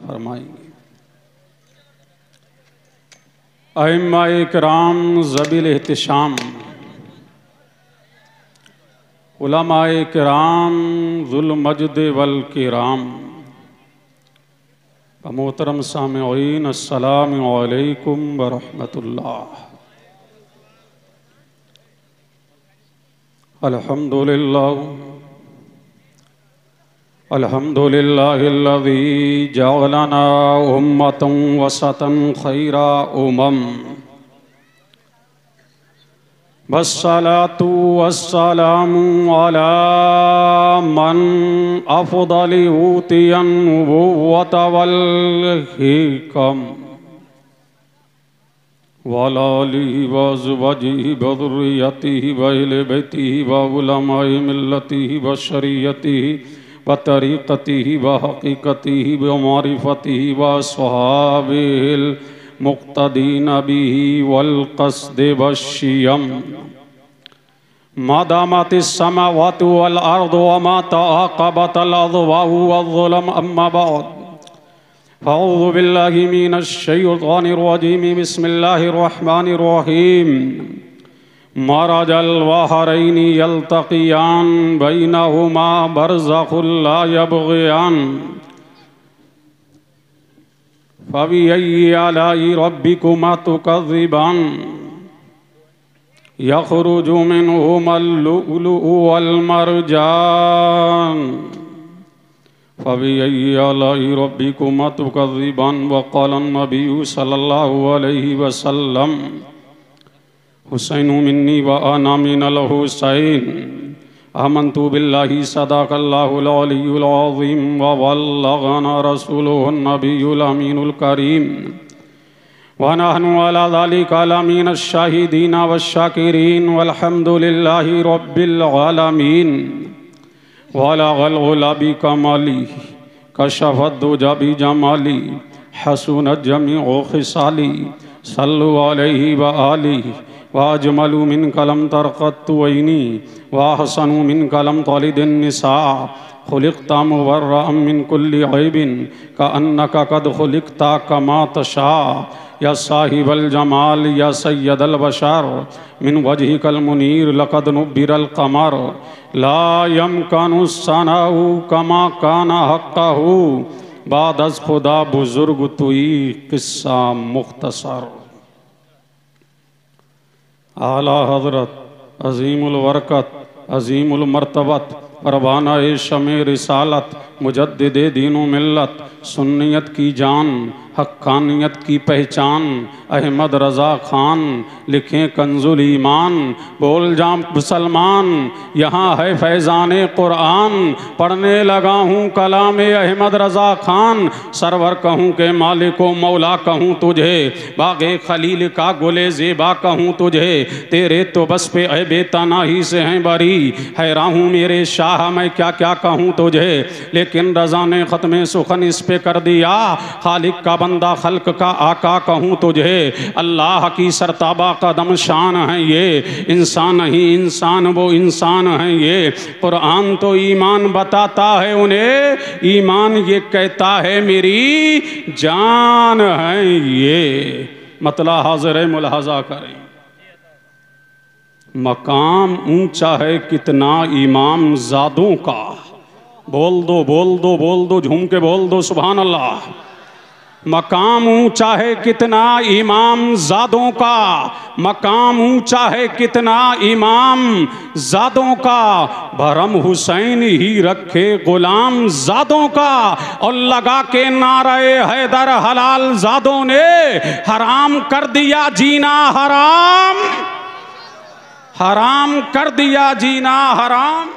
फरमाएंगे। अइम्मा-ए किराम ज़बील एहतिशाम, उलमा-ए किराम ज़ुल मजद वल किराम, मोहतरम सामिईन अस्सलामु अलैकुम व रहमतुल्लाह। अल्हम्दुलिल्लाह अल्हम्दुलिल्लाहिल्लज़ी जअलना उम्मतन वसतन खैरा उमम, वस्सलातु वस्सलामु अला मन अफ़दली ऊतियन नुबुव्वत वल हिकम, वलालिहि वज़ुवजिहि वज़ुर्रियतिहि वअहलि बैतिहि व उलमाए मिल्लतिहि व शरीयतिहि व तरीक़तिहि व हक़ीक़तिहि व मारिफ़तिहि व अस्हाबिहिल मुक़्तदीन बिहि वल क़स्द वश्शियम, मा दामतिस समावातु वल अर्दु व मा तआक़बतल अज़वाउ वज़्ज़ुलम, अम्मा बअद, फ़अऊज़ु बिल्लाहि मिनश शैतानिर रजीम, बिस्मिल्लाहिर रहमानिर रहीम। मरजल बहरैनि यल्तक़ियान बैनहुमा बरज़ख़ुन ला यबग़ियान, फ़बिअय्यि आलाइ रब्बिकुमा तुकज़्ज़िबान, यख़रुजु मिनहुमल लुअलुअु वल मरजान, फ़बिअय्यि आलाइ रब्बिकुमा तुकज़्ज़िबान। वक़ाल अन्नबिय्यु सल्लल्लाहु अलैहि वसल्लम, हुसैनु मिन्नी व अना मिनल हुसैन, आमन्तु बिल्लाहि सदक़ल्लाहुल अलियुल अज़ीम व बल्लगना रसूलुहुन नबियुल अमीनुल करीम, व नहनु अला ज़ालिका लमिनश शाहिदीन वश्शाकिरीन, वल्हम्दुलिल्लाहि रब्बिल आलमीन। वलगल गुला बिकमाली, कशफत दुजा बिजमाली, हसुनत जमीउ खिसाली, सल्लु अलैहि व आलिहि, वाजमलु मिन कलम तरक़त्तु ऐनी, वाहसनु मिन कलम तलिदिन निसा, खुलिक़ता मुबर्रअम मिन कुल्लि ऐबिन, कअन्नका क़द खुलिक़ता कमा तशा, या साहिबल जमाल या सय्यदल बशर, मिन वजहिकल मुनीर लक़द नुब्बिरल क़मर, ला यमकनु सनाउ कमा काना हक़्क़हु, बादस खुदा बुजुर्ग तुई किस्सा मुख्तसर। आला हज़रत अज़ीमुल बरकत अज़ीमुल मर्तबत परवाना शमे रिसालत, मुजद्दिदे दीनो मिल्लत, सुन्नियत की जान, हक्कानियत की पहचान, अहमद रज़ा ख़ान लिखें कंजुल ईमान, बोल जा मुसलमान यहाँ है फैज़ाने क़ुरआन, पढ़ने लगा हूँ कलाम अहमद रज़ा ख़ान, सरवर कहूँ के मालिको मौला कहूँ तुझे, बाग़े खलील का गुले ज़ेबा कहूँ तुझे, तेरे तो बस पे ऐ बेतनाही से हैं बरी, हैरान हूँ मेरे शाह मैं क्या क्या कहूँ तुझे, लेकिन रज़ा ने ख़त्म सुखन इस पे कर दिया, खालिक का बंदा खल्क का आका कहूँ तुझे, अल्लाह की सरताबा कदम शान है ये, इंसान ही इंसान वो इंसान है ये, कुरान तो ईमान बताता है उन्हें, ईमान ये कहता है मेरी जान है ये। मतला हाज़िर मुलाहज़ा करें, मकाम ऊंचा है कितना इमाम ज़ादों का, बोल दो बोल दो बोल दो झूम के बोल दो सुभान अल्लाह। मकाम ऊंचा है कितना इमाम ज़ादों का, मकाम ऊंचा है कितना इमाम ज़ादों का, भरम हुसैन ही रखे गुलाम ज़ादों का, और लगा के नारे हैदर हलाल ज़ादों ने हराम कर दिया जीना हराम, हराम कर दिया जीना हराम।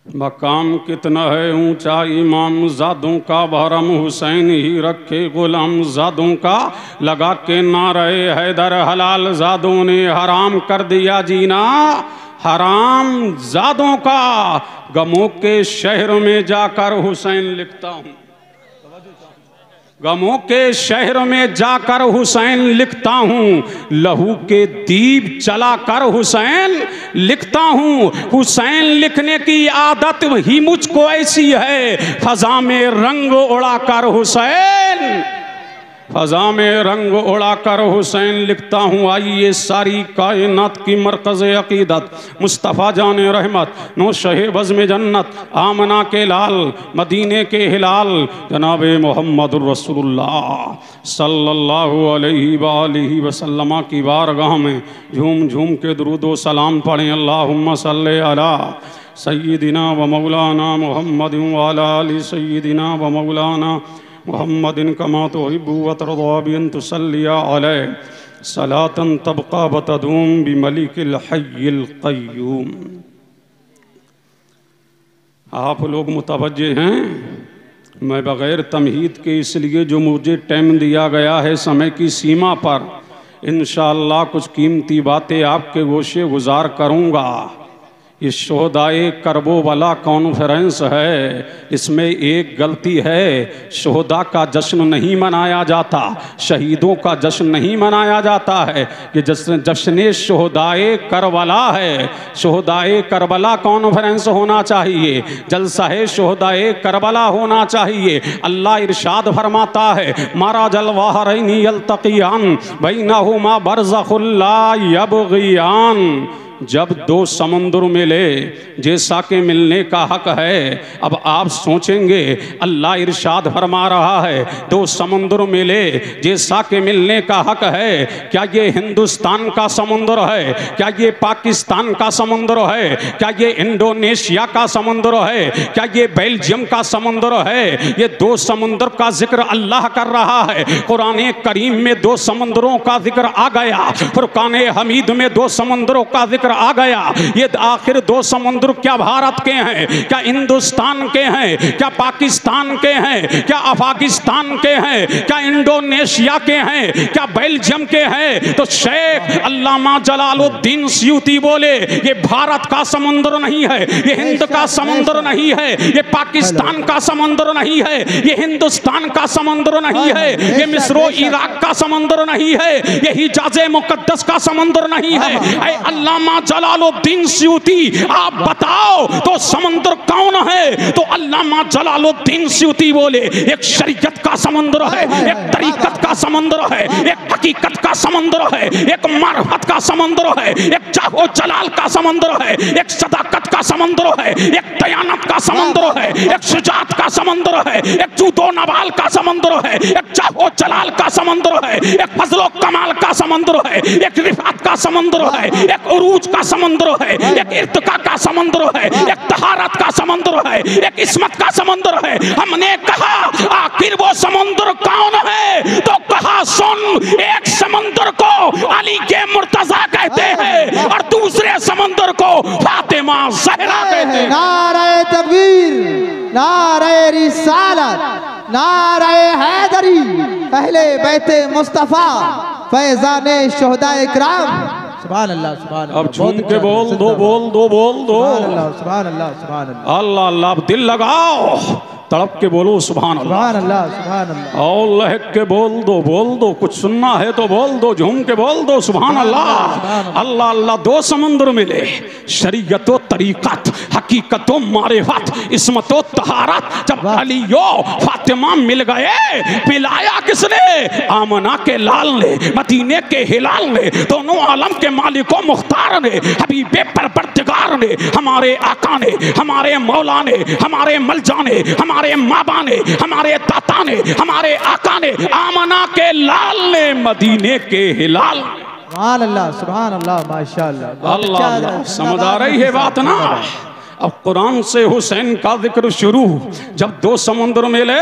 मकाम कितना है ऊंचा इमाम ज़ादों का, भरम हुसैन ही रखे गुलाम ज़ादों का, लगा के नारे हैदर हलाल ज़ादों ने हराम कर दिया जीना हराम ज़ादों का। गमों के शहर में जाकर हुसैन लिखता हूँ, गमों के शहर में जाकर हुसैन लिखता हूँ, लहू के दीप जलाकर हुसैन लिखता हूँ। हुसैन लिखने की आदत ही मुझको ऐसी है, फजा में रंग उड़ाकर हुसैन, फजा में रंग उड़ाकर हुसैन लिखता हूँ। आइए सारी कायनात की मरकज़ अक़ीदत मुस्तफ़ा जान रहमत नो शहे बज़्म जन्नत आमना के लाल मदीने के हिलाल जनाब मोहम्मदुर रसूलुल्लाह सल्लल्लाहु अलैहि वालिहि वसल्लम की बारगाह में झूम झूम के दुरूद व सलाम पढ़ें। अल्लाहुम्मा सल्ले अला सय्यिदिना व मौलाना मुहम्मद व अला आलि सय्यिदिना व मौलाना मुहम्मदिन कमा तुहिब्बु व तर्दा बि अन तुसल्लिया अलैहि सलातन तबक़ा व तदूम बिमलिकिल हय्यिल क़य्यूम। आप लोग मुतवज्जे हैं, मैं बग़ैर तमहीद के इसलिए जो मुझे टाइम दिया गया है समय की सीमा पर इंशाअल्लाह कुछ कीमती बातें आपके गोशे गुजार करूँगा। ये शोहदाए करबोवला कॉन्फ्रेंस है, इसमें एक गलती है, शोहदा का जश्न नहीं मनाया जाता, शहीदों का जश्न नहीं मनाया जाता है। ये जश्न शोहदाए करबला है। शोहदाए करबला कॉन्फ्रेंस होना चाहिए, जलसा है शोहदाए करबला होना चाहिए। अल्लाह इरशाद फरमाता है मारा जलवाहरैनी यल्तक़ियान बैनहुमा बरज़ख़ुल ला यबग़ियान। जब दो समुद्र मिले जैसा के मिलने का हक है। अब आप सोचेंगे अल्लाह इरशाद फरमा रहा है दो समुद्र मिले जैसा के मिलने का हक है, क्या ये हिंदुस्तान का समुद्र है, क्या ये पाकिस्तान का समुद्र है, क्या ये इंडोनेशिया का समुद्र है, क्या ये बेल्जियम का समुद्र है? ये दो समुद्र का जिक्र अल्लाह कर रहा है। कुरान करीम में दो समुद्रों का जिक्र आ गया, फुरकान हमीद में दो समुद्रों का जिक्र आ गया। ये आखिर दो समुद्र क्या भारत के हैं, क्या हिंदुस्तान के हैं, क्या पाकिस्तान के हैं, क्या अफगानिस्तान के हैं, क्या इंडोनेशिया के हैं, क्या बेल्जियम के हैं? तो शेख अल्लामा जलालुद्दीन सयूती बोले ये भारत का समुद्र नहीं है, ये हिंद का समुद्र नहीं है, ये पाकिस्तान का समुद्र नहीं है, ये हिंदुस्तान का समुद्र नहीं है, ये मिस्र इराक का समुद्र नहीं है, ये हिजाज़े मुकद्दस का समुद्र नहीं है। ऐ अल्लामा जलालुद्दीन सयूती आप बताओ तो समुद्र कौन है? तो अल्लामा जलालुद्दीन सयूती बोले एक शरीयत का समुद्र है, एक तरीकत का समुद्र है, एक हकीकत का समुद्र है, एक मार्फत का समुद्र है, एक चाहो जलाल का समुद्र है, एक सदाकत का समुद्र है, एक दयानत का समुद्र है, एक शुजात का समुद्र है, एक जूदो नवाल का समुद्र है, एक चाहो जलाल का समुद्र है, एक फजलो कमाल का समुद्र है, एक रिफात का समुद्र है, एक उरूज का समुद्र है, एक इर्तिका का समुद्र है, एक तहारत का समुद्र है, एक इस्मत का समुद्र है। हमने कहा आखिर वो समुद्र कौन है? तो कहा सुन, एक समुद्र को अली के मुर्तजा कहते हैं और दूसरे समुद्र को फातिमा ज़हरा कहते हैं। नारे तकबीर, नारे रिसालत, नारे हैदरी, पहले बैते मुस्तफा, फैज़ाने शुहदाए किराम। सुभान अल्लाह, सुभान अल्लाह। अब झूम के बोल दो, बोल दो, बोल दो। सुभान अल्लाह, सुभान अल्लाह, सुभान अल्लाह। अल्लाह अल्लाह, दिल लगाओ, तड़प के बोलो सुभान अल्लाह, सुभान अल्लाह, सुभान अल्लाह। और लहक के बोल दो, कुछ सुनना है तो बोल दो, झूम के बोल दो सुभान अल्लाह। अल्लाह अल्लाह, दो समुद्र मिले, शरीयत व तरीक़त, हकीकत व मारिफत, इस्मत व तहारत। जब अलियो फातिमा मिल गए, पिलाया किसने? आमना के लाल ने, मदीने के हिलाल ने, दोनों आलम के मालिक व मुख्तार ने, हबीबे परवरदिगार ने, हमारे आका ने, हमारे मौला ने, हमारे मलजा ने, हमारे माबा ने, हमारे ताता ने, हमारे आका ने, आमना के लाल ने, मदीने के हिलाल ने। सुभान अल्लाह, सुभान अल्लाह, माशाअल्लाह। अल्लाह, समझ आ रही है बात ना? अब कुरान से हुसैन का जिक्र शुरू। जब दो समुद्र मिले,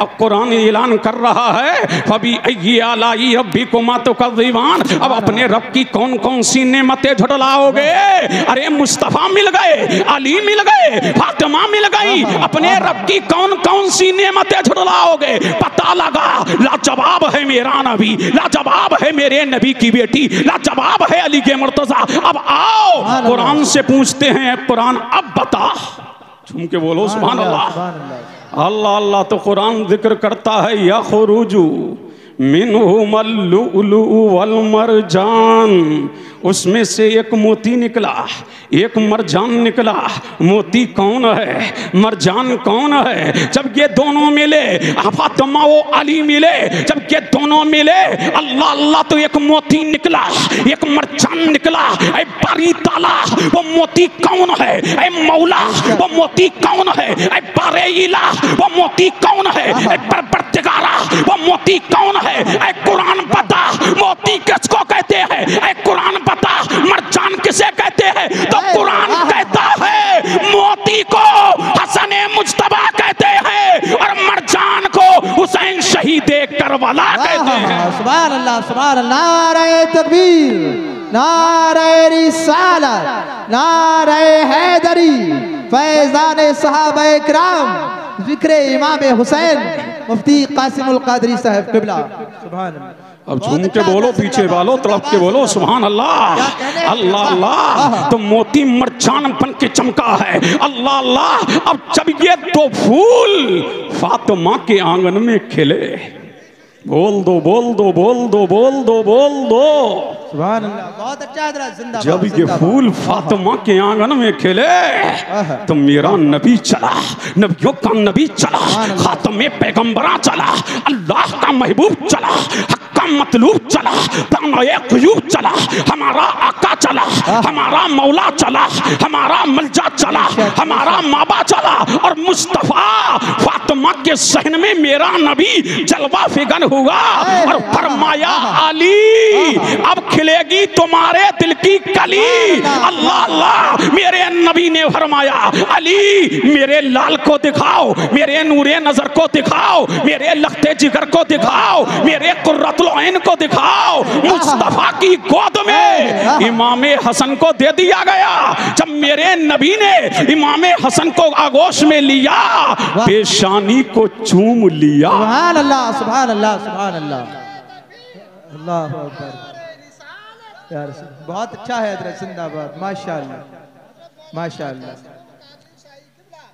अब कुरान ऐलान कर रहा है फबी अय्यि आलाई रब्बिकुमा तुकज़्ज़िबान। अब अपने रब की कौन कौन सी नेमतें झुठलाओगे? अरे मुस्तफ़ा मिल गए, अली मिल गए, फातिमा मिल गई, अपने रब की कौन कौन सी नेमतें झुठलाओगे? पता लगा, लाजवाब है मेरा नबी, लाजवाब है मेरे नबी की बेटी, लाजवाब है अली के मुर्तज़ा। अब आओ कुरान से पूछते हैं, कुरान अब बता। झूम के बोलो सुभान अल्लाह। अल्लाह अल्लाह तो कुरान जिक्र करता है यखरुजु मिनहुमल लुअलु वल मरजान, उसमें से एक मोती निकला, एक मरजान निकला। मोती कौन है, मरजान कौन है? जब ये दोनों मिले, फातिमा वो अली मिले, जब ये दोनों मिले, अल्लाह अल्लाह तो एक मोती निकला, एक मरजान निकला। ऐ बारी ताला, वो मोती कौन है? ऐ मौला, वो मोती कौन है? ऐ बारे इला, वो मोती कौन है? ऐ परवरदिगारा, वो मोती कौन है? ऐ कुरान बता, मोती किसको कहते हैं? ऐ कुरान बता, मरजान किसे कहते हैं? तो कुरान कहता है मोती को हसन मुज्तबा कहते हैं और मरजान को हुसैन शहीद करबला कहते हैं। सुभान अल्लाह, सुभान अल्लाह। नारे तकबीर, नारे रिसालत, नारे हैदरी, फैजान सहाबाए किराम, जिक्र इमाम हुसैन मुफ्ती कासिमुल कादरी साहब किबला। सुभान अल्लाह। अब झूम के बोलो, पीछे वालों तड़प के बोलो सुभान अल्लाह, अल्लाह अल्लाह। तो मोती मरजान बन के चमका है, अल्लाह अल्लाह। अब जब ये दो फूल फातिमा के आंगन में खिले, बोल दो बोल दो बोल दो बोल दो बोल दो, सुभान अल्लाह। बहुत अच्छा हजरत, जिंदाबाद। जब ये फूल फातिमा के आंगन में खिले तो मेरा नबी चला, नबियों का नबी चला, खातमे पैगंबरा चला, अल्लाह का महबूब चला, मतलूब चला, तानाए क़ुयूब चला, हमारा आका चला, हमारा मौला चला, हमारा मलजा चला, हमारा माबा चला। और मुस्तफा फातिमा के सहन में मेरा नबी जलवा फिगन हुआ और फरमाया अली अब खिलेगी तुम्हारे दिल की कली। अल्लाह अल्लाह। मेरे नबी ने फरमाया अली मेरे लाल को दिखाओ, मेरे नूरे नजर को दिखाओ, मेरे लखते जिगर को दिखाओ, मेरे कुर्रतुल ऐन को दिखाओ। मुस्तफा की गोद में इमाम हसन को दे दिया गया। जब मेरे नबी ने इमाम हसन को आगोश में लिया, पेशानी को चूम लिया। सुभान अल्लाह, सुभान अल्लाह, सुभान अल्लाह, अल्लाह अकबर। यार बहुत अच्छा है हजरत, जिंदाबाद, माशाअल्लाह माशाअल्लाह,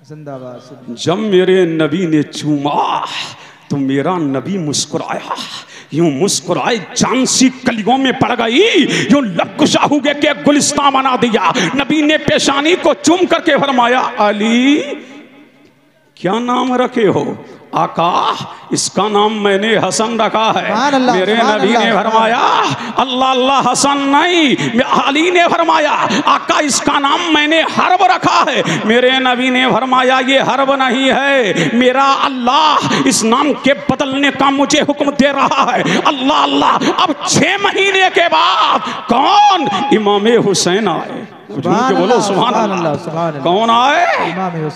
जिंदाबाद। जब मेरे नबी ने चूमा तो मेरा नबी मुस्कुराया, यूं मुस्कुराए जान सी कलियों में पड़ गई, यूं लबकुशा हो गए कि गुलिस्तान बना दिया। नबी ने पेशानी को चूम करके फरमाया अली क्या नाम रखे हो? आका इसका नाम मैंने हसन रखा है। मेरे नबी ने फरमाया अल्लाह अल्लाह हसन नहीं। अली ने फरमाया आका इसका नाम मैंने हर्ब रखा है। मेरे नबी ने फरमाया ये हर्ब नहीं है, मेरा अल्लाह इस नाम के बदलने का मुझे हुक्म दे रहा है। अल्लाह अल्लाह। अब 6 महीने के बाद कौन? इमाम हुसैन आए। बोलो सुभान अल्लाह। कौन आए?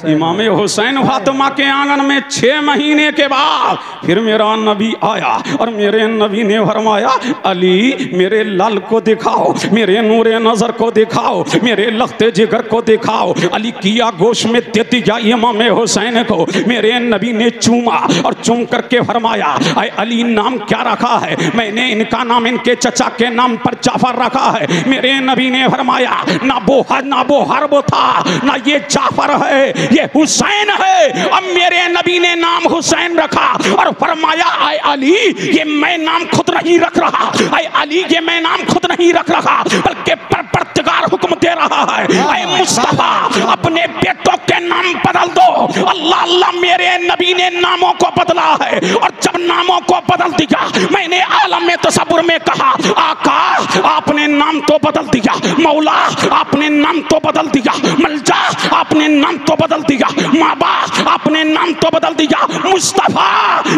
इमाम हुसैन फातिमा के आंगन में 6 महीने के बाद फिर मेरा नबी आया और मेरे नबी ने फरमाया अली मेरे लाल को दिखाओ, मेरे नूरे नजर को दिखाओ, मेरे लखते जिगर को दिखाओ। अली किया गोश में दे दिया इमाम हुसैन को। मेरे नबी ने चूमा और चूम करके फरमाया अय अली नाम क्या रखा है? मैंने इनका नाम इनके चचा के नाम पर जाफर रखा है। मेरे नबी ने फरमाया ना वो हर्ब था ना ये जाफर है, ये हुसैन है। अब मेरे नबी ने नाम हुसैन रखा और फरमाया आय अली ये मैं नाम खुद नहीं रख रहा, आय अली ये मैं नाम खुद नहीं रख रहा, बल्कि परवरदिगार हुक्म दे रहा है। आय मुस्तफा अपने बेटों के नाम बदल दो। अल्लाह अल्लाह। मेरे नबी ने नामों को बदला है और जब नामों को बदल दिया मैंने आलम में तसव्वुर में कहा आका आपने नाम तो बदल दिया, मौला आपने नाम तो बदल दिया, मलजा आपने नाम तो बदल दिया, माबा आपने नाम तो बदल दिया। मुस्तफा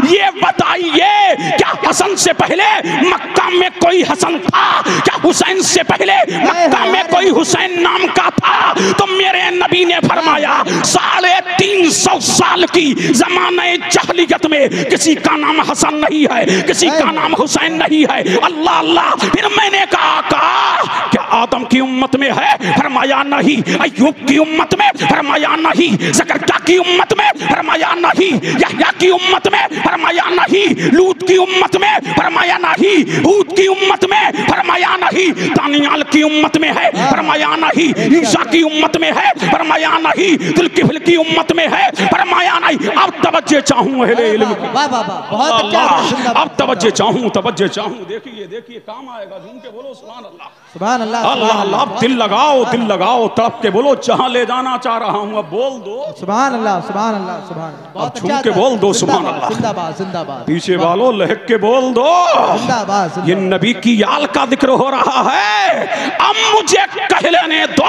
ये बताइए क्या हसन से पहले मक्का में कोई हसन था? क्या हुसैन से पहले मक्का में कोई हुसैन नाम का था? तो मेरे नबी ने फरमाया 350 साल की जमाने जहलियत में किसी का नाम हसन नहीं है, किसी का नाम हुसैन नहीं है। अल्लाह अल्लाह। फिर मैंने कहा क्या आदम की उम्मत में है? फरमाया नहीं। अय्यूब की उम्मत में? फरमाया नहीं। ज़करिया की उम्मत में? फरमाया नहीं। यहया की उम्मत में? फरमाया नहीं। लूत की उम्मत में? फरमाया नहीं। हूद की उम्मत में? फरमाया नहीं। दानियाल की उम्मत में है, फरमाया नहीं। ईसा की उम्मत में है, फरमाया नहीं। जुल्किफ्ल की उम्मत में है, फरमाया नहीं। अब तवज्जो चाहूं अहले इल्म, बहुत अच्छा, अब तवज्जो चाहूं, तवज्जो चाहूं। देखिए देखिए काम आएगा, झूम के बोलो सुभान अल्लाह, सुभान अल्लाह, अल्लाह अल्लाह। दिल लगाओ, दिल लगाओ, तड़प के बोलो, जहां ले जाना चाह रहा हूं अब बोल दो सुभान अल्लाह, सुभान अल्लाह, सुभान। अब झूम के बोल दो सुभान अल्लाह। जिंदाबाद जिंदाबाद। पीछे वालों लहक के बोल दो, जिंदाबाद। ये नबी की याल का जिक्र हो रहा है। अब मुझे कह लेने दो,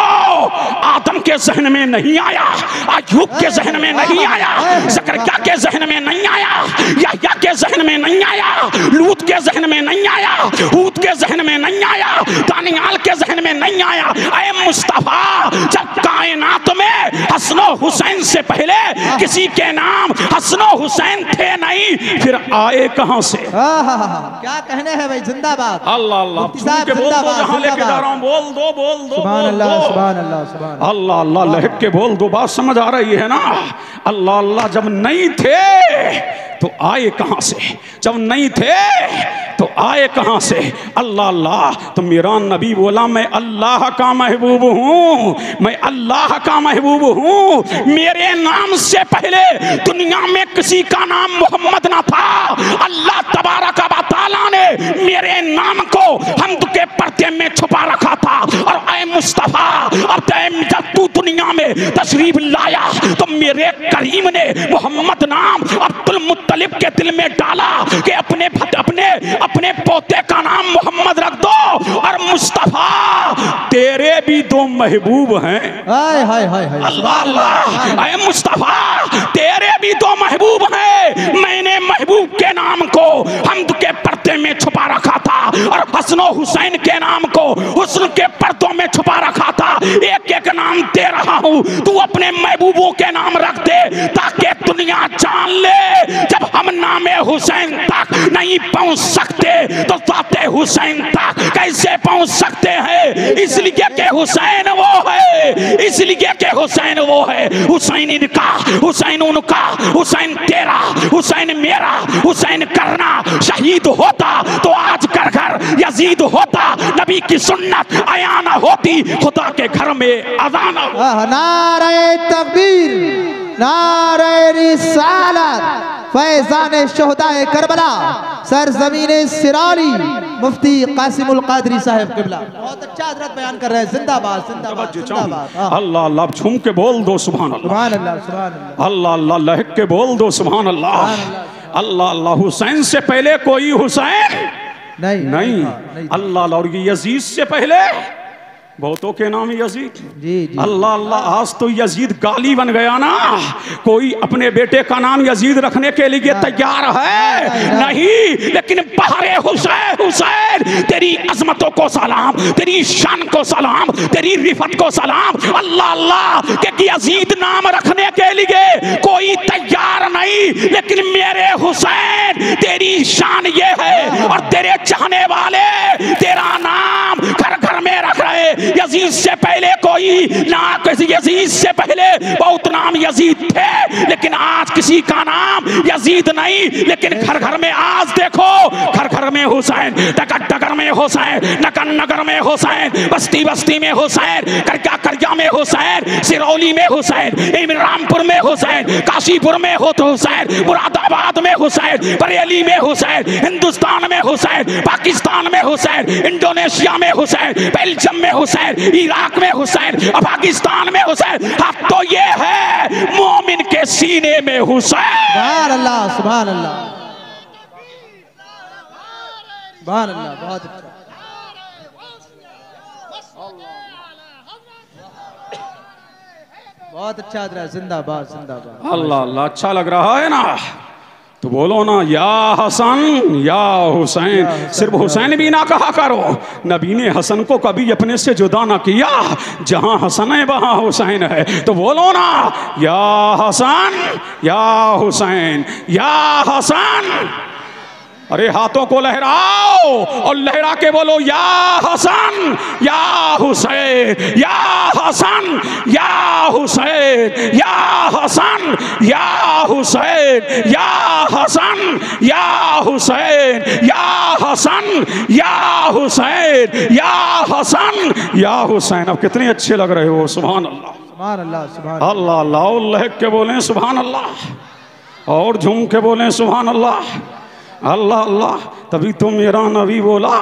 आदम के जहन में नहीं आया, अय्यूब के जहन में नहीं आया, ज़करिया के जहन में नहीं आया, यहया के जहन में नहीं आया, लूत के जहन में नहीं आया, हूद के जहन में नहीं आया, दानियाल के जहन में नहीं आया। ऐ मुस्तफा, जब कायनात में हसन हुसैन से पहले किसी के नाम हसन हुसैन थे नहीं, फिर आए कहां से? क्या कहने हैं भाई, जिंदाबाद। अल्लाह अल्लाह, झूम के बोल दो, जहां लेके जा रहा हूं बोल दो, बोल दो, सुभान अल्लाह, सुभान अल्लाह, सुभान अल्लाह अल्लाह। लहक के बोल दो, बात समझ आ रही है ना? अल्लाह अल्लाह। जब नहीं थे तो आए कहां से? जब नहीं थे तो आए कहां से? अल्लाह अल्लाह। तो मेरा नबी बोला, मैं अल्लाह का महबूब हूं, मैं अल्लाह का महबूब हूं। मेरे नाम से पहले दुनिया में किसी का नाम मोहम्मद ना था। अल्लाह तबारक व तआला ने मेरे नाम को हम्द के पर्दे में छुपा रखा था। और ऐ मुस्तफा, अब जब तू दुनिया में तशरीफ लाया तो मेरे करीम ने मोहम्मद नाम अब्दुल मुत्तलिब के दिल में डाला कि अपने अपने पोते का नाम मोहम्मद रख दो। और मुस्तफा, तेरे भी दो महबूब हैं। हाय हाय हाय हाय, अल्लाह अल्लाह। ऐ मुस्तफा, तेरे भी दो महबूब हैं। मैंने महबूब के नाम को हम्द के पर्दे में छुपा रखा था, और हसन हुसैन के नाम को हुस्न के पर्दों में छुपा रखा था। एक एक नाम दे रहा हूं, तू अपने महबूबों के नाम रख दे, ताकि दुनिया जान ले जब हम नामे हुसैन तक नहीं पहुंच सकते तो ज़ाते हुसैन तक कैसे पहुंच सकते हैं? इसलिए कि हुसैन वो है, इसलिए कि हुसैन वो है। हुसैन इनका, हुसैन उनका, हुसैन तेरा, हुसैन मेरा। हुसैन करना शहीद होता तो आज घर घर यजीद होता। नबी की सुन्नत आयाना होती, खुदा के घर में अज़ान। नारे तकबीर, नारे रिसालत, फैज़ान शोहदाए करबला, सरज़मीने सिराली, मुफ्ती कासिमुल कादरी साहब किबला। बहुत अच्छा हज़रत बयान कर रहे हैं। जिंदाबाद जिंदाबाद जिंदाबाद। अल्लाह अल्लाह। झूम के बोल दो सुभान अल्लाह, सुभान अल्लाह, सुभान अल्लाह, अल्लाह अल्लाह। लहक के बोल दो सुभान अल्लाह, अल्लाह अल्लाह। हुसैन से पहले कोई हुसैन नहीं। अल्लाह अल्लाह। और यजीद से पहले बहुतों के नाम यजीद। जी जी। अल्लाह अल्लाह। आज तो यजीद गाली बन गया ना। कोई अपने बेटे का नाम यजीद रखने के लिए तैयार है नहीं, लेकिन बहरे हुसैन, हुसैन तेरी अजमतों को सलाम, तेरी शान को सलाम, तेरी रिफत को सलाम। अल्लाह अल्लाह के यजीद नाम रखने के लिए कोई तैयार नहीं, लेकिन मेरे हुसैन तेरी शान ये है, और तेरे चाहने वाले तेरा नाम घर घर में रख रहे। यजीद से पहले कोई ना, यजीद से पहले बहुत नाम यजीद थे, लेकिन आज किसी का नाम यजीद नहीं, लेकिन घर घर में आज देखो, घर घर में हुसैन, डगर डगर में हुसैन, नगर नगर में हुसैन, बस्ती बस्ती में हुसैन, करजा करजा में हुसैन, सिरौली में हुसैन, इमरानपुर में हुसैन, काशीपुर में हो तो हुसैन, मुरादाबाद में हुसैन, बरेली में हुसैन, हिंदुस्तान में हुसैन, पाकिस्तान में हुसैन, इंडोनेशिया में हुसैन, बेल्जियम में हुसैन, इराक में हुसैन, पाकिस्तान में हुसैन। अब तो ये है मोमिन के सीने में हुसैन। सुभान अल्लाह, सुभान अल्लाह, सुभान अल्लाह। बहुत अच्छा, बहुत अच्छा हज़रत। जिंदाबाद जिंदाबाद। अल्लाह अल्लाह। अच्छा लग रहा है ना? तो बोलो ना, या हसन या हुसैन। सिर्फ हुसैन भी ना कहा करो, नबी ने हसन को कभी अपने से जुदा ना किया। जहां हसन है वहां हुसैन है। तो बोलो ना, या हसन या हुसैन, या हसन अरे हाथों को लहराओ और लहरा के बोलो या हसन या हुसैन, या हसन या हुसैन, या हसन या हुसैन, या हसन या हुसैन, या हसन या हुसैन, या हसन या हुसैन। अब कितने अच्छे लग रहे हो, सुभान अल्लाह, सुभान अल्लाह, सुभान अल्लाह अल्लाह। और लहक के बोलें सुभान अल्लाह, और झूम के बोलें सुभान अल्लाह, अल्लाह अल्लाह। तभी तो मेरा नबी बोला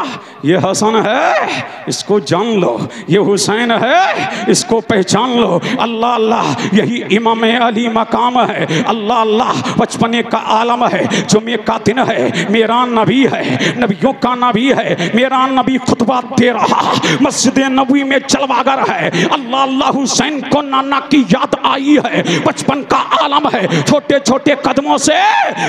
ये हसन है इसको जान लो, ये हुसैन है इसको पहचान लो। अल्लाह अल्लाह, यही इमाम अली मकाम है। अल्लाह अल्लाह, बचपने का आलम है, जुमे का दिन है, मेरा नबी है, नबियों का नबी है। मेरा नबी खुतबा दे रहा, मस्जिद नबी में जलवागर है। अल्लाह अल्लाह, हुसैन को नाना की याद आई है, बचपन का आलम है। छोटे छोटे कदमों से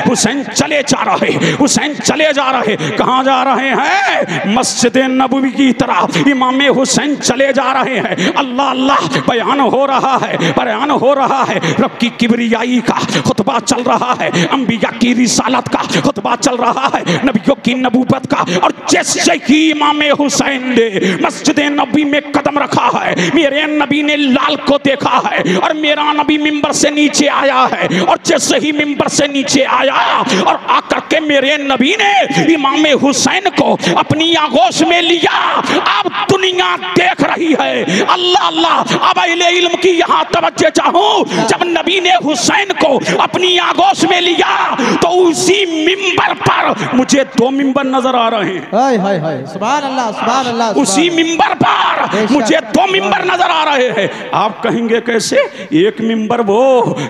हुसैन चले जा रहे, हुसैन चले जा रहे। कहां जा रहे हैं? मस्जिद नबवी की तरफ इमाम हुसैन चले जा रहे हैं। अल्लाह अल्लाह, बयान हो रहा है, बयान हो रहा है। रब की किबरियाई का खुतबा चल रहा है, अंबिया की रिसालत का खुतबा चल रहा है, नबियों की नबूवत का। और जैसे ही इमाम हुसैन ने मस्जिद नबी में कदम रखा है, मेरे नबी ने लाल को देखा है और मेरा नबी मिंबर से नीचे आया है। और जैसे ही मिंबर से नीचे आया और आकर के मेरे नबी ने इमाम हुसैन को अपनी आगोश में लिया। अब दुनिया देख रही है। अल्लाह अल्लाह, अब अहले इल्म की यहाँ तवज्जो चाहूं। जब नबी ने हुसैन को अपनी आगोश में लिया तो उसी मिंबर पर मुझे दो मिंबर नजर आ रहे हैं। हाय हाय हाय, सुभान अल्लाह, सुभान अल्लाह। उसी मिंबर पर मुझे दो मिंबर नजर आ रहे हैं। आप कहेंगे कैसे? एक मिंबर वो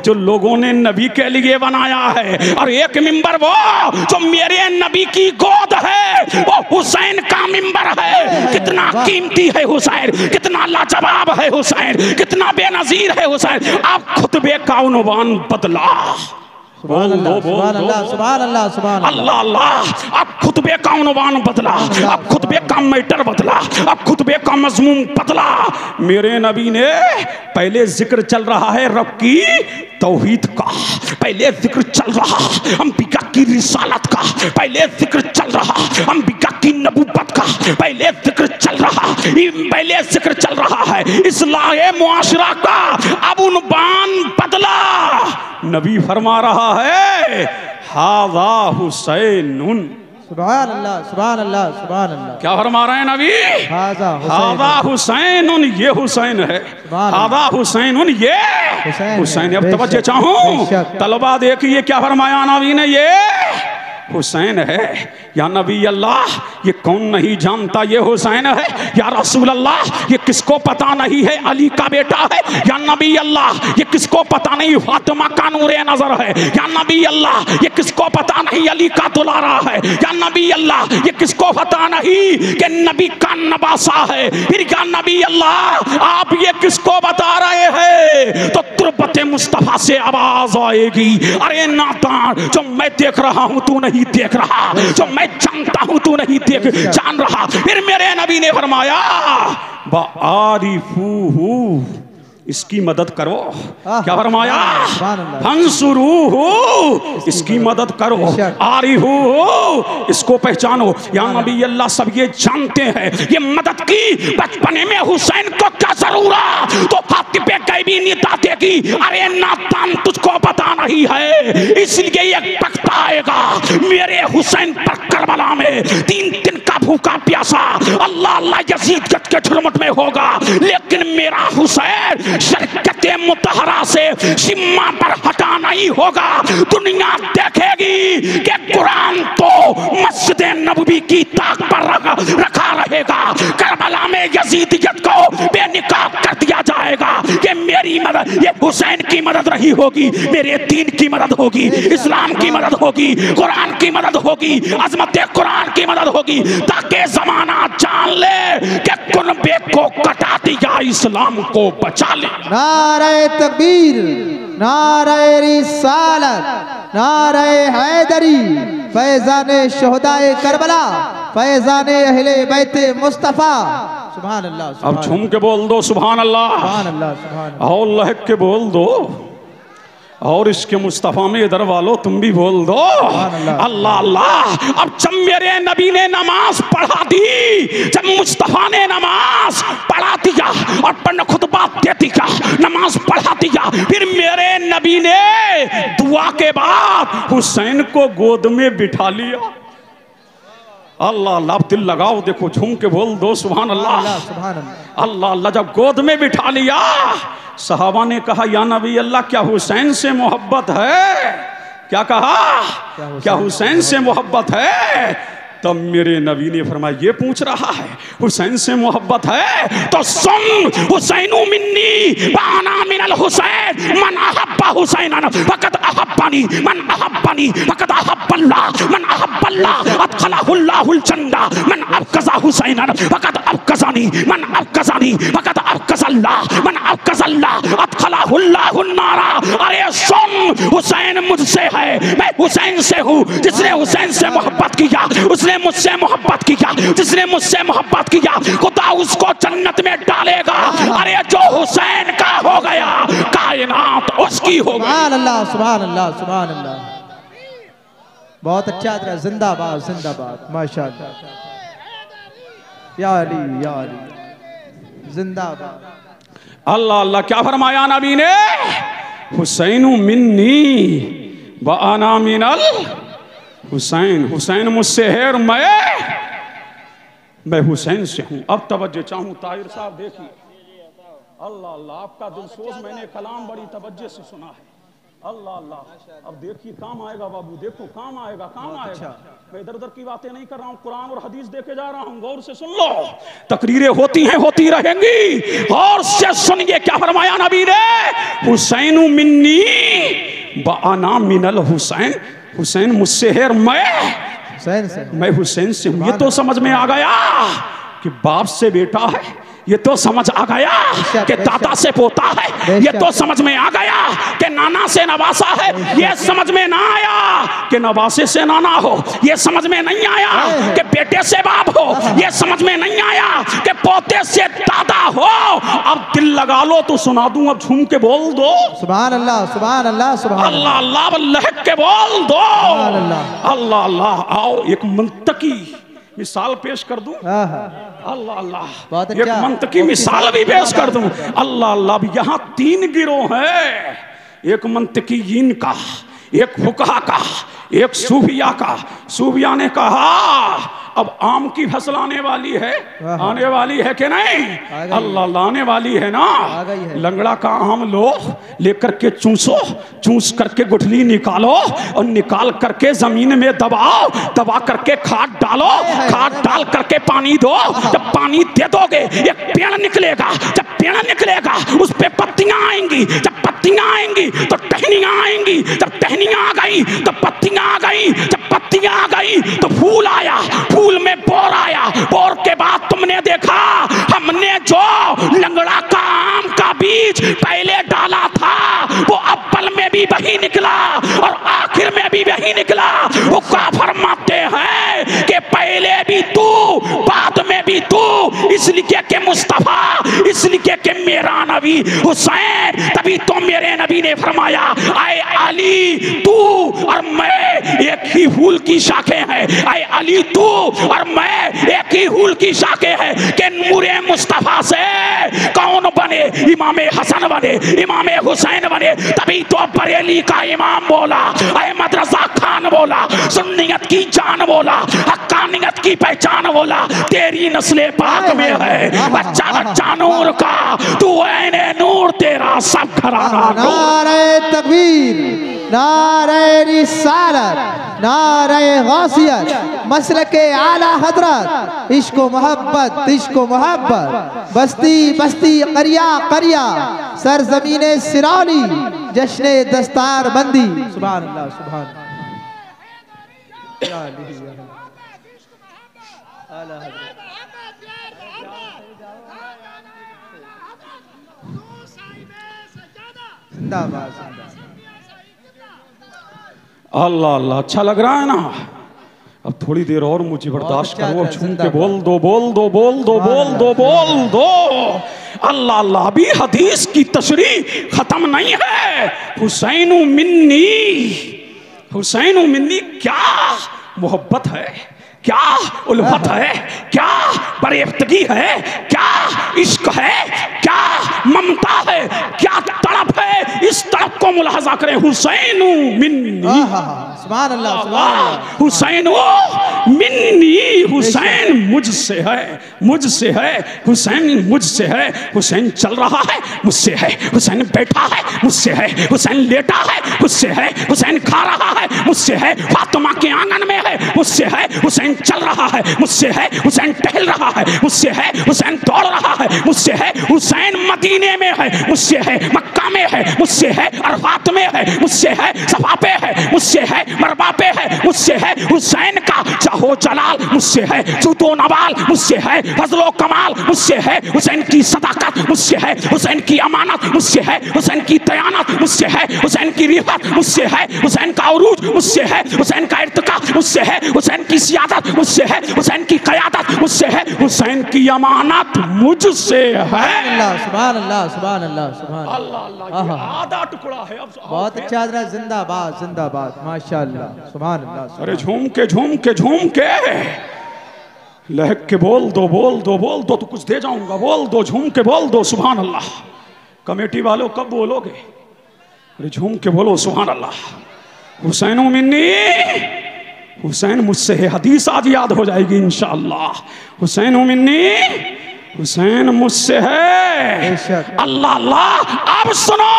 जो लोगों ने नबी के लिए बनाया है और एक मिंबर वो जो मेरे नबी की गोद है, वो हुसैन का मिंबर है। कितना कीमती है हुसैन, कितना लाजवाब है हुसैन, कितना बेनजीर है हुसैन। आप खुतबे का उन्वान बदला। सुभान अल्लाह, सुभान अल्लाह, सुभान अल्लाह, सुभान अल्लाह अल्लाह। अब खुतबे का उन्वान बदला, अब खुतबे का मैटर बदला, अब खुतबे का मजमून बदला। मेरे नबी ने पहले जिक्र चल रहा है रब की तौहीद का, पहले जिक्र चल रहा अंबिया की रिसालत का, पहले जिक्र चल रहा अंबिया की नबूवत का, पहले जिक्र चल रहा, पहले जिक्र चल रहा है इस्लाहे मुआशरा का। अब उन्वान बदला। नबी फरमा रहा है हाज़ा हुसैनुन। सुभान अल्लाह, सुभान अल्लाह, सुभान अल्लाह। क्या फरमा रहे हैं नबी? हाज़ा हुसैनुन, ये हुसैन है। हाज़ा हुसैनुन, ये हुसैन। अब तवज्जो चाहूं, तलबा देखिए क्या फरमाया नबी ने, ये हुसैन है। या नबी अल्लाह, ये कौन नहीं जानता ये हुसैन है? या रसूल अल्लाह, ये किसको पता नहीं है अली का बेटा है? या नबी अल्लाह, ये किसको पता नहीं फातिमा का नूरे नजर है? या नबी अल्लाह, ये किसको पता नहीं अली का दुलारा है? या नबी अल्लाह, ये किसको पता नहीं कि नबी का नवासा है? फिर या नबी अल्लाह, आप ये किसको बता रहे हैं? तो तुरबत मुस्तफा से आवाज आएगी, अरे नादान, जो मैं देख रहा हूं तू नहीं देख रहा, जो मैं जानता हूं तू नहीं देख जान रहा। फिर मेरे नबी ने फरमाया बारिफूहू, इसकी मदद करो। क्या फरमाया? फंसुरूहू, इसकी मदद करो। आरिफू, इसको पहचानो। या नबी अल्लाह, सब ये जानते हैं ये मदद की बचपने में हुसैन को क्या जरूरत? तो हाथी पे गैबी निदा देगी, अरे नादान तुझको पता नहीं है, इसलिए एक वक्त आएगा मेरे हुसैन पर करबला में 3 दिन का भूखा प्यासा अल्लाह अल्लाह यजीद के झुरमुट में होगा, लेकिन मेरा हुसैन शरीयत मुतहरा से सिम्मा पर हटा नहीं होगा। दुनिया देखेगी कि कुरान तो मस्जिद नबवी की ताक पर रखा रहेगा, करबला में यजीदियत को बेनिकाब कर दिया जाएगा। कि मेरी मदद, ये हुसैन की मदद नहीं होगी, मेरे दीन की मदद होगी, इस्लाम की मदद होगी, कुरान की मदद होगी, अजमत कुरान की मदद होगी, ताकि जमाना जान ले कि कुनबे को कटा दिया, इस्लाम को बचा ले। नारे तकबीर, नारे रिसालत, नारे हैदरी, फैज़ाने शोहदाए करबला, फैज़ाने अहले बैते मुस्तफा। सुभान अल्लाह। अब झूम के बोल दो सुभान अल्लाह, सुभान अल्लाह, सुभान अल्लाह। और लहक के बोल दो और इसके मुस्तफ़ा में इधर वालों तुम भी बोल दो अल्लाह अल्लाह। अब जब मेरे नबी ने नमाज पढ़ा दी, जब मुस्तफ़ा ने नमाज पढ़ा दिया और पढ़ने खुतबा दे दिया, नमाज पढ़ा दिया, फिर मेरे नबी ने दुआ के बाद हुसैन को गोद में बिठा लिया। अल्लाह अल्लाह, दिल लगाओ, देखो झूम के बोल दो सुभान अल्लाह अल्लाह अल्लाह। जब गोद में बिठा लिया, सहाबा ने कहा या नबी अल्लाह, क्या हुसैन से मोहब्बत है? क्या कहा? क्या हुसैन से मोहब्बत है? तब मेरे नबी ने फरमाया ये पूछ रहा है हुसैन से मोहब्बत है तो सुन, हुसैनु मिन्नी व अना मिनल हुसैन, मन अहब्बा हुसैनन फकद अहब्बनी, मन अहब्बनी फकद अहब्बल्लाह, मन अहब्बल्लाह अदखलहुल्लाहुल जन्नह, मन अबगज़ा हुसैनन फकद अबगज़नी, मन अबगज़नी फकद अबगज़ल्लाह, मन अबगज़ल्लाह अदखलहुल्लाहुन नारा। अरे सुन, हुसैन मुझसे है, मैं हुसैन से हूँ। जिसने हुसैन से मोहब्बत किया उसने मुझसे मोहब्बत किया, जिसने मुझसे मोहब्बत किया खुदा उसको जन्नत में डालेगा। अरे जो हुसैन का हो गया कायनात उसकी हो गई। सुभान अल्लाह सुभान अल्लाह सुभान अल्लाह। बहुत अच्छा तरह, जिंदाबाद जिंदाबाद, माशाअल्लाह, या अली या अली, जिंदाबाद। अल्लाह अल्लाह। क्या फरमाया नबी ने? हुसैनु मिन्नी व अना मिनल हुसैन, हुसैन मुझसे है और मैं हुसैन से हूँ। अब तवज्जो चाहूँ ताहिर साहब, देखिए अल्लाह अल्लाह, आपका दिलसोज मैंने कलाम बड़ी तवज्जो से सुना है। अल्लाह अल्लाह, अब देखिए काम आएगा बाबू, देखो काम आएगा, काम आएगा। मैं इधर उधर की बातें नहीं कर रहा हूँ, कुरान और हदीस देके जा रहा हूँ, गौर से सुन लो। तकरीरें होती हैं, होती रहेंगी, गौर से सुनिए क्या फरमाया नबी ने? हुसैनु मिन्नी व अना मिनल हुसैन, हुसैन मुझसे है और मैं हुसैन से हूँ। ये तो समझ में आ गया कि बाप से बेटा है, ये तो समझ आ गया कि दादा से पोता है, ये तो समझ में आ गया कि नाना से नवासा है। ये समझ में ना आया कि नवासे से नाना हो, ये समझ में नहीं आया कि बेटे से बाप हो, ये समझ में नहीं आया कि पोते से दादा हो। अब दिल लगा लो तो सुना दूं, अब झूम के बोल दो सुभान अल्लाह सुभान अल्लाह सुभान अल्लाह अल्लाह, लहक के बोल दो अल्लाह अल्लाह। आओ एक मंतकी मिसाल पेश कर दूं, अल्लाह अल्लाह, एक मंत्र की मिसाल भी पेश कर दूं, अल्लाह अल्लाह। यहाँ 3 गिरोह है, एक मंतकीयीन का, एक फुकहा का, एक सूफिया का। सूफिया ने कहा अब आम की फसल आने वाली है, आने वाली है कि नहीं? अल्लाह लाने वाली है ना। लंगड़ा का आम लो, लेकर के चूसो, चूस करके गुठली निकालो और निकाल करके जमीन में दबाओ, दबा करके खाद डालो, खाद डाल करके पानी दो। जब पानी दे दोगे एक पेड़ निकलेगा, जब पेड़ निकलेगा उस पे पत्तियां आएंगी, जब पत्तियां आएंगी तो टहनियां आएंगी, जब टहनियां आ गई तो पत्तियां आ गई, जब पत्तियां आ गई तो फूल आया, फूल में बोर आया, बोर के बाद तुमने देखा हमने जो लंगड़ा का आम का बीज पहले डाला था वो अव्वल में भी वही निकला और आखिर में भी वही निकला। वो क्या फरमाते हैं कि पहले भी तू बाद में भी तू, इसलिए कि मुस्तफा, इसलिए कि मेरा नबी हुसैन। तभी तो मेरे नबी ने फरमाया आए अली तू और मैं एक ही फूल की शाखें हैं, आए अली तू और मैं एक ही फूल की शाखें हैं कि नूरे मुस्तफा से कौन बने? इमाम हसन बने, इमाम हुसैन बने। तभी तो बरेली का इमाम बोला, अहमद रजा खान बोला, सुन्नियत की जान बोला, हक्कानियत की पहचान बोला, तेरी नस्ले पाक में है बच्चा बच्चा नूर का, तू ऐने नूर तेरा सब घराना। नारे तकबीर, नारे रिसालत, नारे गौसियत, मसलके आला हजरत, इश्को मोहब्बत, इश्को मोहब्बत, बस्ती बस्ती करिया करिया, सरजमीने सिरौली, जश्ने दस्तार बंदी। सुभान अल्लाह सुभान जिंदाबाद। अल्लाह अल्लाह, अच्छा लग रहा है ना? अब थोड़ी देर और मुझे बर्दाश्त करो, झूम के बोल दो बोल दो बोल दो बोल दो बोल दो। अल्लाह अल्लाह, अभी हदीस की तशरीह खत्म नहीं है। हुसैन मिन्नी, हुसैन मिन्नी, क्या मोहब्बत है, क्या उल्फत है, क्या बरेफ्तगी है, क्या इश्क है, क्या ममता है, क्या तड़प है। इस तड़प को मुलाहजा करें। हुसैन मिन्नी, सुभान अल्लाह, सुभान अल्लाह। हुसैन मिन्नी, हुसैन मुझसे है, मुझसे है, हुसैन मुझसे है। हुसैन चल रहा है, मुझसे है। हुसैन बैठा है, मुझसे है। हुसैन लेटा है, मुझसे है। हुसैन खा रहा है, मुझसे है। फातिमा के आंगन में है, मुझसे है। हुसैन चल रहा है, मुझसे है। हुसैन टहल रहा है, मुझसे है। हुसैन दौड़ रहा है, मुझसे है। हुसैन मदीने में है, मुझसे है। मक्का में है, मुझसे है। अरफात में है, मुझसे है। सफा पे है, मुझसे है। मरबा पे है, मुझसे है। हुसैन का चाहो जलाल मुझसे है। जूतो नवाल मुझसे है। फजलो कमाल मुझसे है। हुसैन की सदाकत मुझसे है। हुसैन की अमानत मुझसे है। हुसैन की दयानत मुझसे है। हुसैन की रिफत मुझसे है। हुसैन का उरूज मुझसे है। हुसैन का इर्तिका मुझसे है। हुसैन की सियादत मुझसे है। हुसैन की क़यादत मुझसे है। हुसैन की अमानत मुझसे है। सुभान अल्लाह, सुभान अल्लाह, सुभान अल्लाह अल्लाह, आधा टुकड़ा है। अब बहुत अच्छा हज़रत, जिंदाबाद जिंदाबाद, माशाअल्लाह, सुभान अल्लाह। अरे झूम के झूम के झूम के लहक के बोल दो, बोल दो, बोल दो, तो कुछ दे जाऊंगा। बोल दो, झूम के बोल दो, सुभान अल्लाह। कमेटी वालों कब बोलोगे? अरे झूम के बोलो, सुभान अल्लाह। हुसैन मिन्नी, हुसैन मुझसे है। हदीस आज याद हो जाएगी इंशाअल्लाह। हुसैन मिन्नी, हुसैन मुझसे है। अल्लाह अल्लाह। अब सुनो,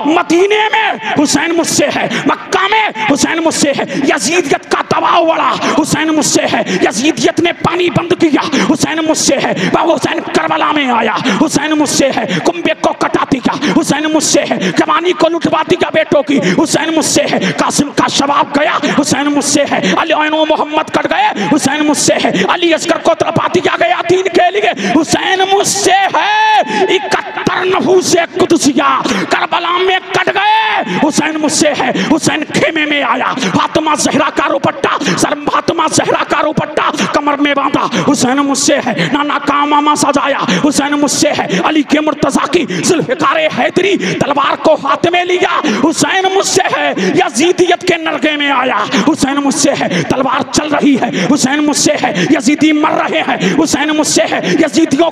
मदीने में हुसैन मुझसे है। मक्का में हुसैन मुझसे है। यजीदियत का दबाव बढ़ा, हुसैन मुझसे है। यजीदियत ने पानी बंद किया, हुसैन मुझसे है। हुसैन करबला में आया, हुसैन मुझसे है। कुंबे को कटा दिया, हुसैन मुझसे है। जवानी को लुटवा दिया बेटों की, हुसैन मुझसे है। कासिम का शबाब गया, हुसैन मुझसे है। अली और मोहम्मद कट गए, हुसैन मुझसे है। अली असगर को तड़पा दिया गया दीन के लिए, हुसैन मुझसे है। 71 नफूसे कुदसिया करबला में कट गए, हुसैन मुझसे है। हुसैन खेमे में आया, फातिमा ज़हरा का दुपट्टा, सर फातिमा ज़हरा का दुपट्टा कमर में बांधा, हुसैन मुझसे है। नाना का मामा सजाया, हुसैन मुझसे है। अली के मुर्तजा की जुल्फ़िकारे हैदरी तलवार को हाथ में लिया, हुसैन मुझसे है। यजीदियत के नरगे में आया, हुसैन मुझसे है। तलवार चल रही है, हुसैन मुझसे है। यजीदी मर रहे हैं, हुसैन मुझसे है। यजीदियों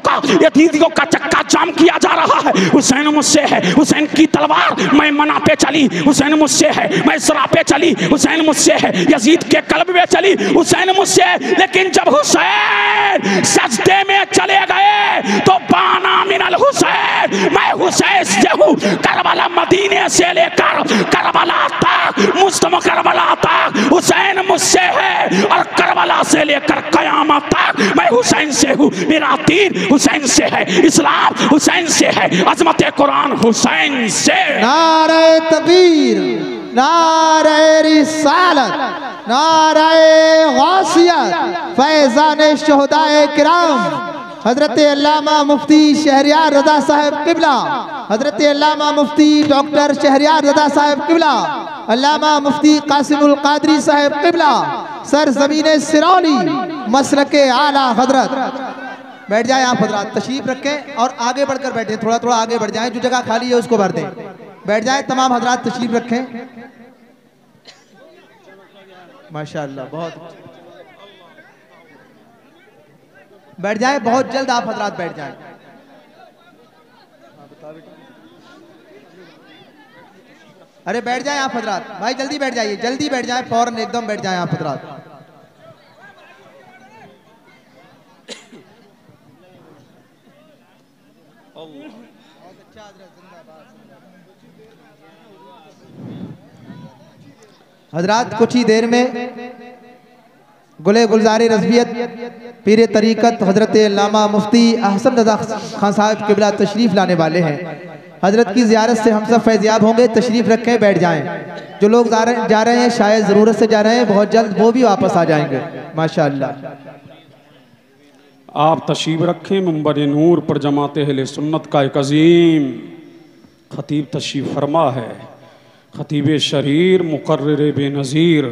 का चक्का जाम किया जा रहा है, हुसैन मुझसे है। हुसैन की तलवार मैं मना पे चली, हुसैन मुझसे है। मैं सरा पे चली, हुसैन मुझसे है। यजीद के कल्ब में चली, हुसैन मुझसे है। लेकिन जब हुसैन सजदे में चले गए तो बाना मिनल हुसैन, मैं हुसैन से हूँ। करबला मदीने से लेकर करबला तक, मुस्तम करबला तक हुसैन मुझसे है। और करबला से लेकर कयामत तक मैं हुसैन से हूँ। मेरा तीर हुसैन से है, इस्लाम हुसैन से है, अजमत कुरान हुसैन से। नारे तकबीर, नारे रिसालत, नारे गौसियत, फैज़ान शुहदाए किराम हजरत अल्लामा मुफ्ती शहरियार रज़ा साहब किबला, हजरत अल्लामा मुफ्ती डॉक्टर शहरियार रज़ा साहब किबला, अल्लामा मुफ्ती कासिमुल कादरी साहब किबला, सर ज़मीन सिरौनी मसलके आला हजरत। बैठ जाए आप हजरात, तशरीफ रखें और आगे बढ़कर बैठे, थोड़ा थोड़ा आगे बढ़ जाएं, जो जगह खाली है उसको भर दें। बैठ जाए तमाम हजरात, तशरीफ रखें। माशाअल्लाह, बहुत बैठ जाए, बहुत जल्द आप हजरात बैठ जाएं। अरे बैठ जाए आप हजरात, भाई जल्दी बैठ जाइए, जल्दी बैठ जाए, फौरन एकदम बैठ जाए आप हजरात। हजरात कुछ ही देर में गुले गुलजार रज़वियत पीर तरीक़त हजरत अल्लामा मुफ्ती अहसन रज़ा खान साहब किबला तशरीफ़ लाने वाले हैं। हजरत की ज़ियारत से हम सब फैज़याब होंगे। तशरीफ़ रखें, बैठ जाएं। जो लोग जा रहे हैं, शायद ज़रूरत से जा रहे हैं, बहुत जल्द वो भी वापस आ जाएंगे माशाअल्लाह। आप तशरीफ़ रखें। मंबर नूर पर जमात अहले सुन्नत का एक अजीम खतीब तशरीफ़ फरमा है। खतीब शरीर मुकर्रर बेनज़ीर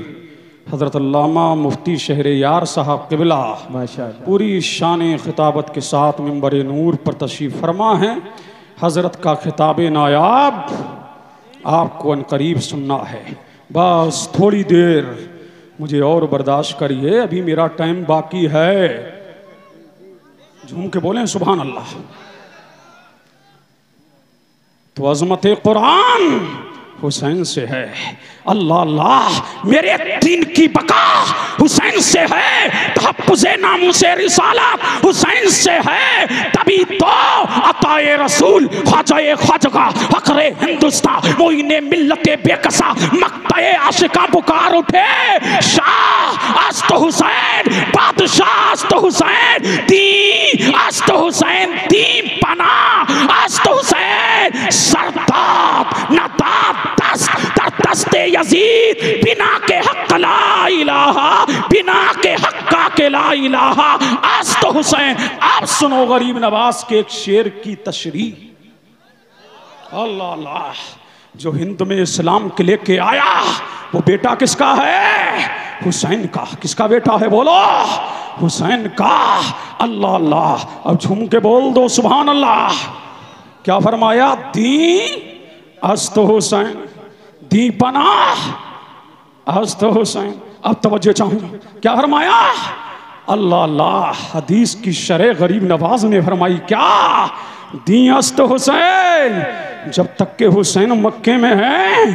हज़रत अल्लामा मुफ्ती शहरयार साहब क़िबला माशाअल्लाह पूरी शान खिताबत के साथ मिंबर नूर पर तशरीफ़ फरमा हैं। हज़रत का खिताब नायाब आपको अनकरीब सुनना है। बस थोड़ी देर मुझे और बर्दाश्त करिए, अभी मेरा टाइम बाकी है। झूम के बोलें सुभान अल्लाह। तो अज़मत कुरान हुसैन से है। अल्लाह अल्लाह मेरे दीन की बका हुसैन से है, तहफ़्फ़ुज़े नामूसे रिसालत हुसैन से है। तभी तो अताए रसूल ख्वाजाए ख्वाजगा फ़ख्रे हिंदुस्तान मोइने मिल्लते बेकसा मक्ताए आशिका पुकार उठे। शाह अस्त हुसैन बादशाह अस्त हुसैन दी अस्त हुसैन दी पना अस्त हुसैन सरदाद नदाद दस्ते यजीद बिना के हक ला इलाहा बिना के हक्का के ला इलाहा अस्त हुसैन। आप सुनो गरीब नवाज के एक शेर की तशरीह। अल्लाह अल्लाह जो हिंद में इस्लाम के लेके आया वो बेटा किसका है? हुसैन का। किसका बेटा है बोलो? हुसैन का। अल्लाह अल्लाह अब झूम के बोल दो सुभान अल्लाह। क्या फरमाया? दी अस्त हुसैन दी पनाह अस्त हुसैन। अब तवज्जो चाहूँ, क्या फरमाया? अल्लाह अल्लाह हदीस की शरह गरीब नवाज ने फरमाई क्या? दी अस्त हुसैन। जब तक के हुसैन मक्के में है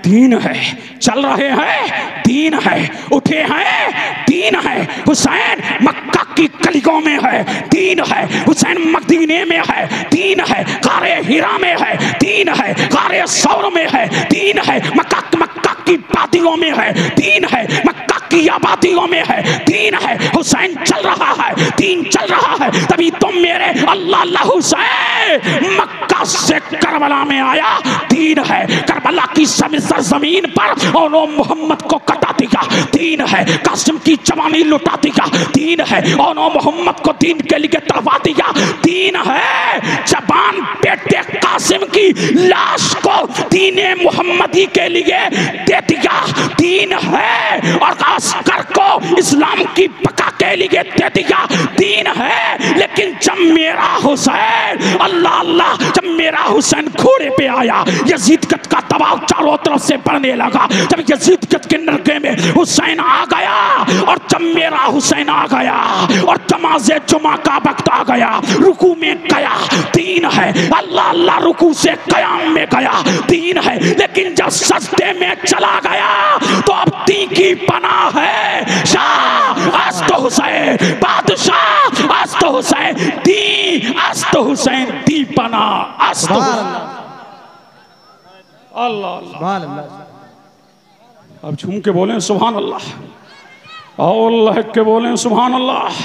दीन है, चल रहे हैं दीन है, उठे हैं दीन है। हुसैन मक्का की गलियों में है दीन है, हुसैन मदीने में है दीन है, गारे हिरा में है दीन है, गारे सौर में है दीन है, मक्का की वादियों में है दीन है, मक्का की आबादियों में है दीन है। हुसैन चल रहा है दीन चल रहा है। तभी तुम मेरे अल्लाह अल्लाह हुसैन मक्का से करबला में आया दीन है, करबला की सरजमीन पर और मोहम्मद को कटा दिया दीन है, कासिम की जवानी लुटा दिया दीन है, और मोहम्मद को दीन के लिए तड़वा दिया दीन है। जबान बेटे कासिम की लाश को दीने मोहम्मदी के लिए दे दिया दीन है, और अस्कर को इस्लाम की बका के लिए दे दिया दीन है। लेकिन जब मेरा हुसैन अल्लाह अल्लाह जब मेरा हुसैन घोड़े पे आया, यजीद का दबाव चारों तरफ से बढ़ने लगा। जब यजीद के नरके में हुसैन आ गया, और जब मेरा हुसैन आ गया और नमाज़े जुमा का वक्त आ गया, रुकू में गया दीन है, अल्लाह अल्लाह रुकू से कयाम में गया दीन है। लेकिन जब सजदे में चला गया तो अब दी की पनाह है। शाह अस्त हुसैन बादशाह अस्त हुसैन दी अस्त हुसैन दी पनाह अस्त। अल्लाह अल्लाह अब झूम के बोलें सुभान अल्लाह, और अल्लाह के बोलें सुभान अल्लाह,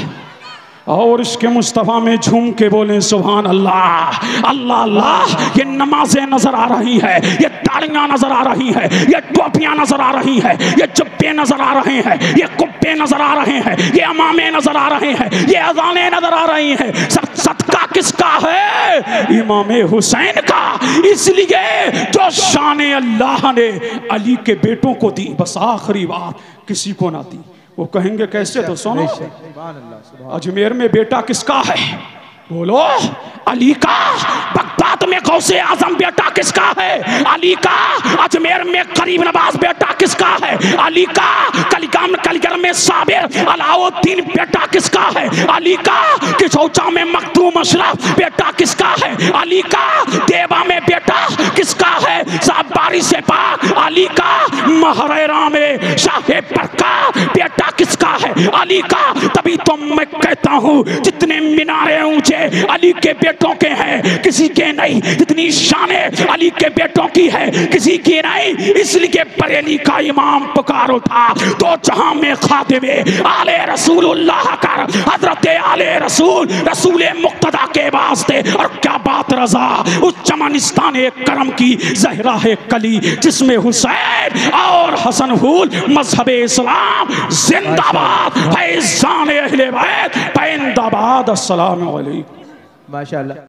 और इसके मुस्तफ़ा में झूम के बोलें सुभान अल्लाह। अल्लाह अल्लाह ये नमाजें नजर आ रही है, ये तालियां नजर आ रही है, ये टोपियां नजर आ रही है, ये जुब्बे नजर आ रहे हैं, ये कुब्बे नजर आ रहे हैं, ये अमामे नजर आ रहे हैं, ये अज़ानें नजर आ रही हैं। सब सदका किसका है? इमाम हुसैन का। इसलिए जो शान अल्लाह ने अली के बेटों को दी, बस आखिरी बात किसी को ना दी। वो कहेंगे कैसे? तो सुनो, अजमेर में बेटा किसका है बोलो? अली का। बगदाद में गौसे आजम बेटा किसका है? अली का। अजमेर में करीब नवाज बेटा किसका है? अली का। कलिगर में साबिर अलाउद्दीन बेटा किसका है? अली का। किशौचा में मखदूम अशरफ बेटा किसका है? अली का। देवा में बेटा किसका है? साबारी से पाक अली का। महरेरा में शाहे परका बेटा किसका है? अली का। तभी तो मैं कहता हूँ जितने मीनारे ऊंचे अली के बेटों के हैं किसी के नहीं, जितनी शान अली के बेटों की है किसी की नहीं। इसलिए बरेली का इमाम पुकार उठा तो जहां में खातिमे आले रसूलुल्लाह कर हजरत आले रसूल रसूल मुक्तदा के वास्ते। और क्या बात रजा उस चमनिस्तान करम की जहरा है कली जिसमें हुसैन और हसन हुल मजहब इस्लाम जिंदाबाद फैजान अहले बैत पैंदाबाद। अस्सलाम वालेकुम। माशाअल्लाह।